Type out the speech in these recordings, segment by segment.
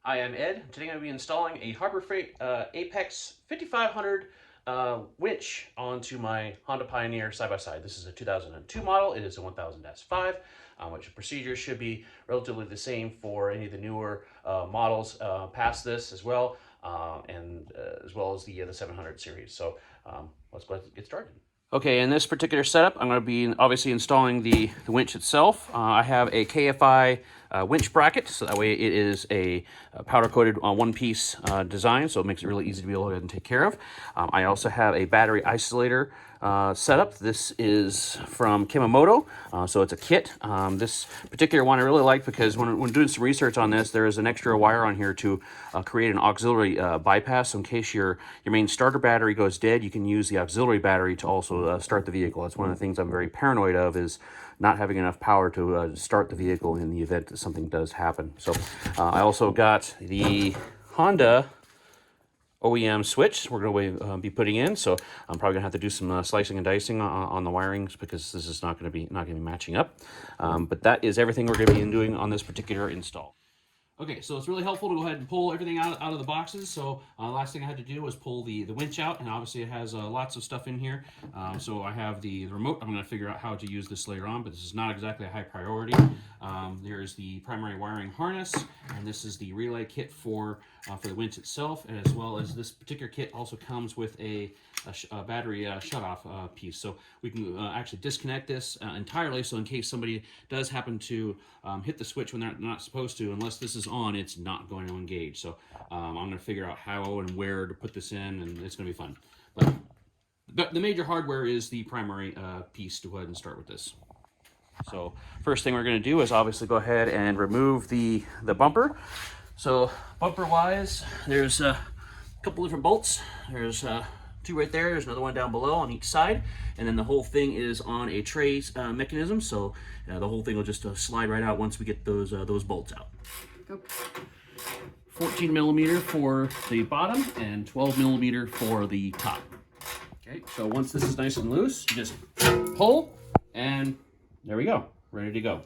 I am Ed. Today I'm going to be installing a Harbor Freight Apex 5500 winch onto my Honda Pioneer side-by-side. This is a 2002 model. It is a 1000-5, which procedure should be relatively the same for any of the newer models past this as well, and as well as the 700 series. So let's go ahead and get started. Okay, in this particular setup, I'm going to be obviously installing the winch itself. I have a KFI winch bracket, so that way it is a powder-coated one-piece design, so it makes it really easy to be able to go ahead and take care of. I also have a battery isolator setup. This is from Kemimoto, so it's a kit. This particular one I really like because when doing some research on this, there is an extra wire on here to create an auxiliary bypass. So in case your main starter battery goes dead, you can use the auxiliary battery to also start the vehicle. That's one of the things I'm very paranoid of, is not having enough power to start the vehicle in the event that something does happen. So I also got the Honda OEM switch we're going to be putting in, so I'm probably going to have to do some slicing and dicing on the wirings because this is not going to be matching up. But that is everything we're going to be doing on this particular install. Okay, so it's really helpful to go ahead and pull everything out of the boxes. So last thing I had to do was pull the winch out, and obviously it has lots of stuff in here. So I have the remote. I'm going to figure out how to use this later on, but this is not exactly a high priority. There's the primary wiring harness, and this is the relay kit for the winch itself, as well as this particular kit also comes with a battery shutoff piece. So we can actually disconnect this entirely, so in case somebody does happen to hit the switch when they're not supposed to, unless this is on, it's not going to engage. So I'm going to figure out how and where to put this in, and it's going to be fun. But the major hardware is the primary piece to go ahead and start with this. So first thing we're going to do is obviously go ahead and remove the bumper. So bumper wise, there's a couple different bolts. There's two right there. There's another one down below on each side, and then the whole thing is on a tray mechanism. So the whole thing will just slide right out once we get those bolts out. 14 millimeter for the bottom and 12 millimeter for the top. Okay, so once this is nice and loose, you just pull, and there we go, ready to go.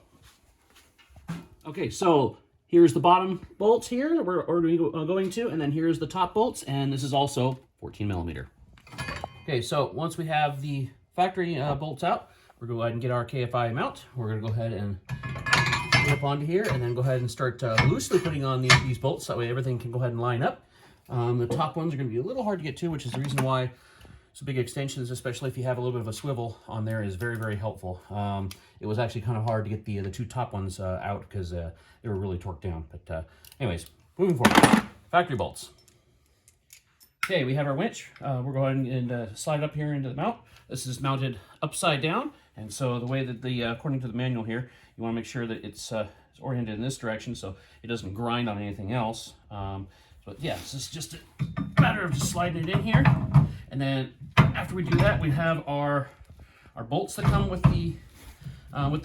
Okay, so here's the bottom bolts here that we're going to, and then here's the top bolts, and this is also 14 millimeter. Okay, so once we have the factory bolts out, we're going to go ahead and get our KFI mount. We're going to go ahead and put it up onto here, and then go ahead and start loosely putting on these bolts. That way everything can go ahead and line up. The top ones are going to be a little hard to get to, which is the reason why some big extensions, especially if you have a little bit of a swivel on there, is very, very helpful. It was actually kind of hard to get the two top ones out because they were really torqued down. But anyways, moving forward, factory bolts. Okay, we have our winch. We're going and slide it up here into the mount. This is mounted upside down, and so the way that according to the manual here, you want to make sure that it's oriented in this direction so it doesn't grind on anything else. But yeah, this is just a matter of just sliding it in here, and then after we do that, we have our bolts that come with the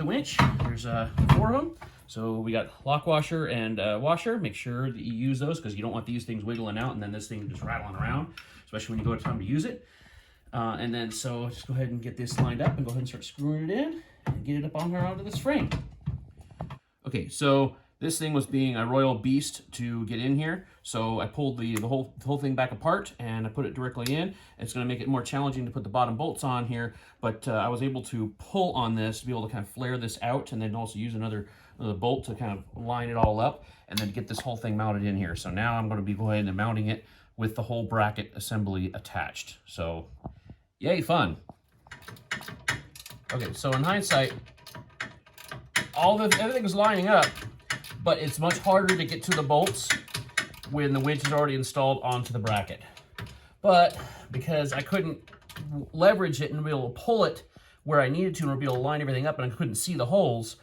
winch. There's 4 of them. So we got lock washer and washer. Make sure that you use those because you don't want these things wiggling out and then this thing just rattling around, especially when you go to time to use it. And then so just go ahead and get this lined up and go ahead and start screwing it in and get it up on here onto this frame. Okay, so this thing was being a royal beast to get in here, so I pulled the whole thing back apart and I put it directly in. It's going to make it more challenging to put the bottom bolts on here, but I was able to pull on this to be able to kind of flare this out, and then also use another bolt to kind of line it all up, and then get this whole thing mounted in here. So now I'm going to be going ahead and mounting it with the whole bracket assembly attached. So yay, fun. Okay, so in hindsight, everything was lining up, but it's much harder to get to the bolts when the winch is already installed onto the bracket. But because I couldn't leverage it and be able to pull it where I needed to and be able to line everything up, and I couldn't see the holes,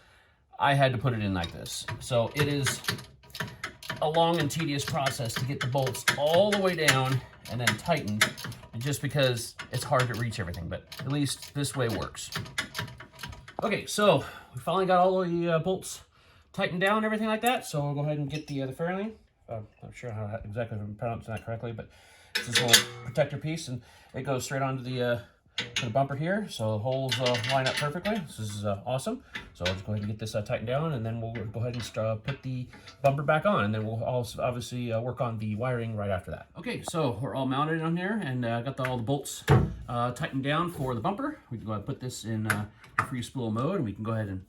I had to put it in like this. So it is a long and tedious process to get the bolts all the way down and then tightened, just because it's hard to reach everything, but at least this way works. Okay, so we finally got all the bolts tightened down and everything like that, so we'll go ahead and get the Fairlead. I'm not sure exactly if I'm pronouncing that correctly, but it's this little protector piece, and it goes straight onto the for the bumper here, so the holes line up perfectly. This is awesome. So I'll just go ahead and get this tightened down, and then we'll go ahead and put the bumper back on, and then we'll also obviously work on the wiring right after that. Okay, so we're all mounted on here, and got all the bolts tightened down for the bumper. We can go ahead and put this in free spool mode, and we can go ahead and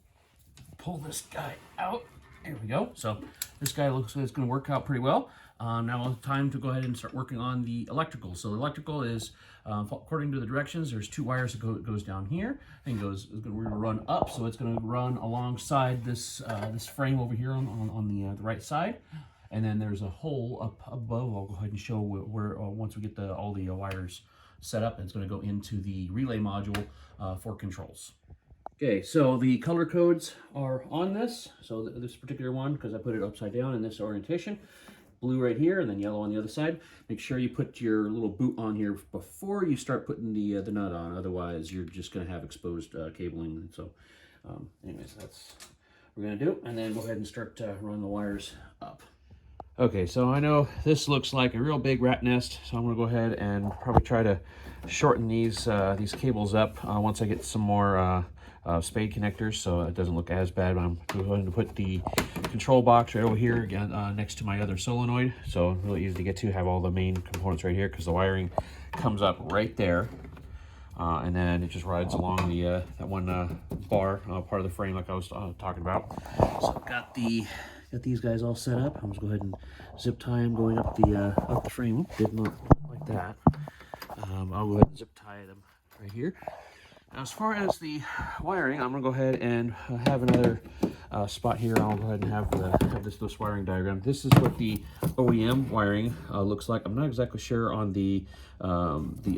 pull this guy out. There we go. So this guy looks like it's going to work out pretty well. Now time to go ahead and start working on the electrical. So the electrical is, according to the directions, there's 2 wires that goes down here, and it's going to run up. So it's going to run alongside this this frame over here on the right side, and then there's a hole up above. I'll go ahead and show where once we get all the wires set up, and it's going to go into the relay module for controls. Okay, so the color codes are on this. So this particular one, because I put it upside down in this orientation. Blue right here, and then yellow on the other side. Make sure you put your little boot on here before you start putting the nut on. Otherwise, you're just going to have exposed cabling. So, anyways, that's what we're going to do. And then go ahead and start running the wires up. Okay, so I know this looks like a real big rat nest, so I'm going to go ahead and probably try to shorten these cables up once I get some more spade connectors, so it doesn't look as bad. I'm going to put the control box right over here again next to my other solenoid, so really easy to get to. Have all the main components right here because the wiring comes up right there, and then it just rides along the that one bar part of the frame like I was talking about. So I've got these guys all set up. I'm just go ahead and zip tie them going up the frame. Oops, did not like that. I'll go ahead and zip tie them right here. Now, as far as the wiring, I'm going to go ahead and have another spot here. I'll go ahead and have this wiring diagram. This is what the OEM wiring looks like. I'm not exactly sure on the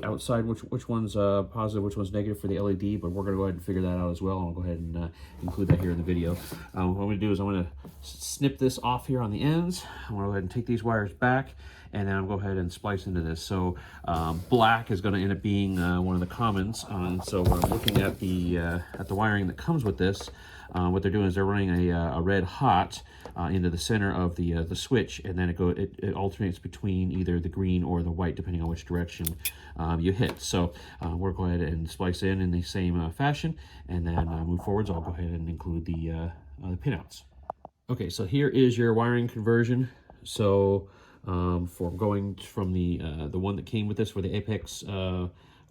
outside which one's positive, which one's negative for the LED, but we're going to go ahead and figure that out as well. I'll go ahead and include that here in the video. What I'm going to do is I'm going to snip this off here on the ends. I'm going to go ahead and take these wires back, and then I'll go ahead and splice into this. So black is going to end up being one of the commons. So when I'm looking at the wiring that comes with this, what they're doing is they're running a red hot into the center of the switch, and then it alternates between either the green or the white depending on which direction you hit. So we'll go ahead and splice in the same fashion, and then move forwards. I'll go ahead and include the pinouts. Okay, so here is your wiring conversion. So for going from the one that came with this for the Apex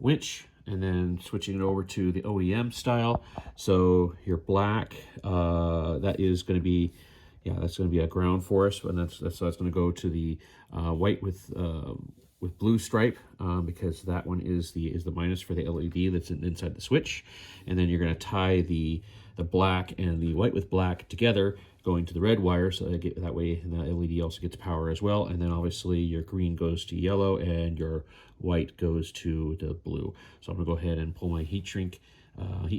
winch, and then switching it over to the OEM style. So your black, that is going to be, that's going to be a ground for us, and that's going to go to the white with blue stripe, because that one is the minus for the LED that's inside the switch. And then you're going to tie the black and the white with black together, going to the red wire, so that way the LED also gets power as well. And then obviously your green goes to yellow and your white goes to the blue. So I'm gonna go ahead and pull my heat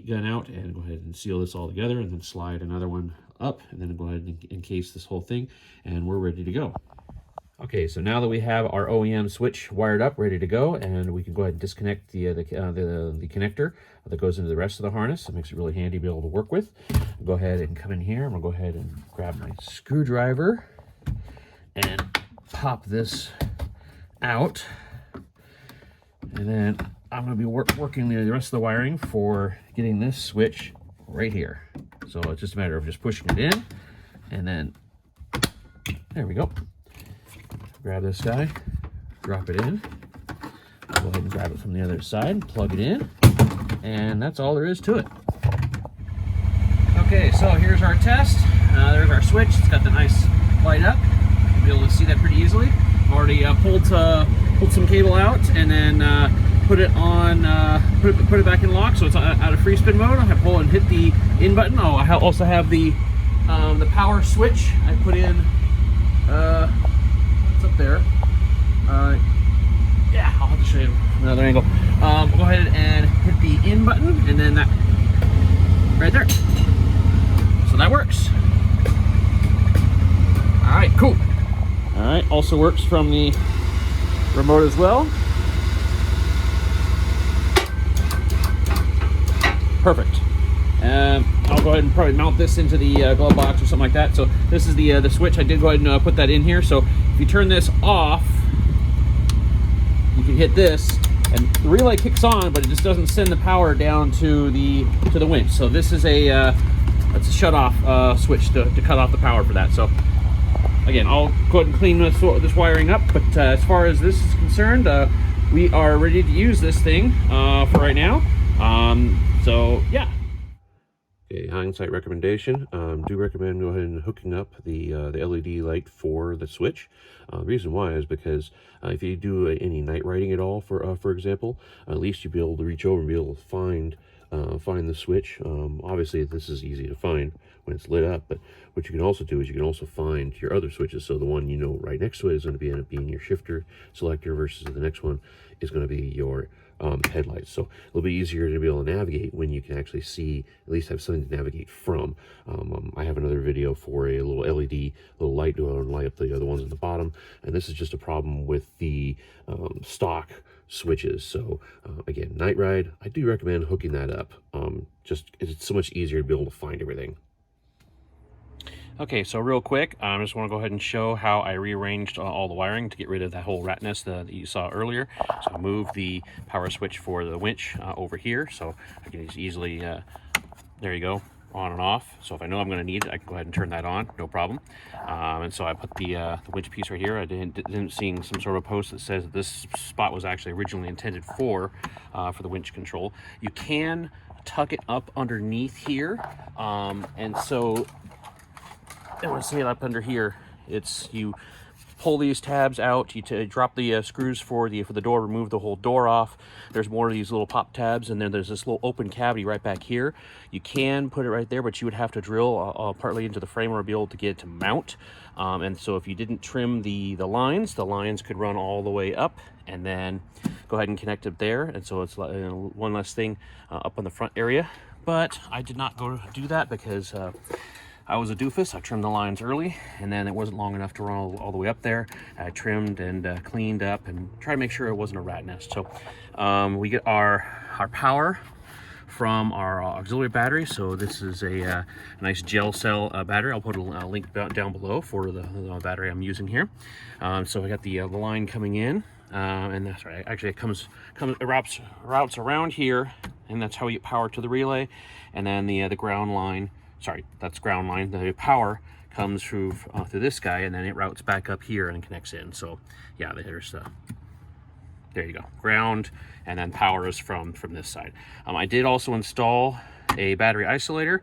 gun out and go ahead and seal this all together, and then slide another one up, and then go ahead and encase this whole thing, and we're ready to go. Okay, so now that we have our OEM switch wired up, ready to go, and we can go ahead and disconnect the connector that goes into the rest of the harness. It makes it really handy to be able to work with. I'll go ahead and come in here. I'm gonna go ahead and grab my screwdriver and pop this out, and then I'm gonna be working the rest of the wiring for getting this switch right here. So it's just a matter of just pushing it in, and then there we go. Grab this guy, drop it in. I'll go ahead and grab it from the other side, plug it in, and that's all there is to it. Okay, so here's our test. There's our switch. It's got the nice light up. You'll be able to see that pretty easily. I've already pulled some cable out, and then put it on, put it back in lock, so it's out of free spin mode. I pull and hit the in button. Oh, I also have the power switch. I put in. It's up there. Yeah, I'll have to show you another angle. We'll go ahead and hit the in button, and then that right there. So that works. All right, cool. All right, also works from the remote as well. Perfect. I'll go ahead and probably mount this into the glove box or something like that. So this is the switch. I did go ahead and put that in here. So if you turn this off, you can hit this, and the relay kicks on, but it just doesn't send the power down to the winch. So this is that's a shut off switch to cut off the power for that. So again, I'll go ahead and clean this wiring up, but as far as this is concerned, we are ready to use this thing for right now. So yeah. Okay, hindsight recommendation. Do recommend go ahead and hooking up the LED light for the switch. The reason why is because if you do any night riding at all, for example, at least you'll be able to reach over and be able to find the switch. Obviously, this is easy to find when it's lit up, but what you can also do is you can also find your other switches. So the one you know right next to it is going to end up being your shifter selector, versus the next one is going to be your headlights. So it'll be easier to be able to navigate when you can actually see, at least have something to navigate from. I have another video for a little LED, little light to light up the other ones at the bottom, and this is just a problem with the stock switches. So again, night ride, I do recommend hooking that up. Just it's so much easier to be able to find everything. Okay, so real quick, I just want to go ahead and show how I rearranged all the wiring to get rid of that whole rat nest that you saw earlier. So I moved the power switch for the winch over here, so I can just easily, there you go, on and off. So if I know I'm going to need it, I can go ahead and turn that on, no problem. And so I put the winch piece right here. I didn't see some sort of post that says that this spot was actually originally intended for the winch control. You can tuck it up underneath here, and so I want to say it up under here. It's you pull these tabs out, you drop the screws for the door, remove the whole door off. There's more of these little pop tabs, and then there's this little open cavity right back here. You can put it right there, but you would have to drill partly into the frame or be able to get it to mount. And so if you didn't trim the lines could run all the way up, and then go ahead and connect it there. And so it's one less thing up on the front area. But I did not go do that because I was a doofus. I trimmed the lines early, and then it wasn't long enough to run all the way up there. I trimmed and cleaned up and tried to make sure it wasn't a rat nest. So we get our power from our auxiliary battery. So this is a nice gel cell battery. I'll put a link down below for the battery I'm using here. So I got the line coming in, and that's right. Actually, it routes around here, and that's how we get power to the relay. And then the ground line. Sorry, that's ground line. The power comes through this guy, and then it routes back up here and connects in. So yeah, there's there you go, ground, and then power is from this side. I did also install a battery isolator,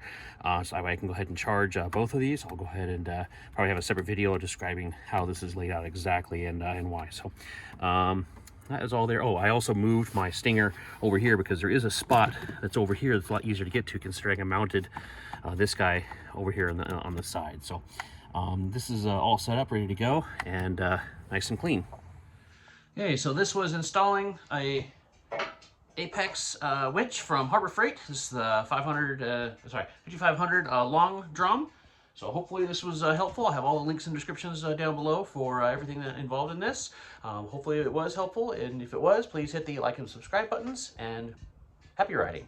so I can go ahead and charge both of these. I'll go ahead and probably have a separate video describing how this is laid out exactly and why. So that is all there. Oh, I also moved my stinger over here because there is a spot that's over here that's a lot easier to get to, considering I mounted this guy over here on the side. So this is all set up, ready to go, and nice and clean. Okay, so this was installing a Apex winch from Harbor Freight. This is the 5500 long drum. So hopefully this was helpful. I have all the links and descriptions down below for everything that involved in this. Hopefully it was helpful, and if it was, please hit the like and subscribe buttons, and happy riding.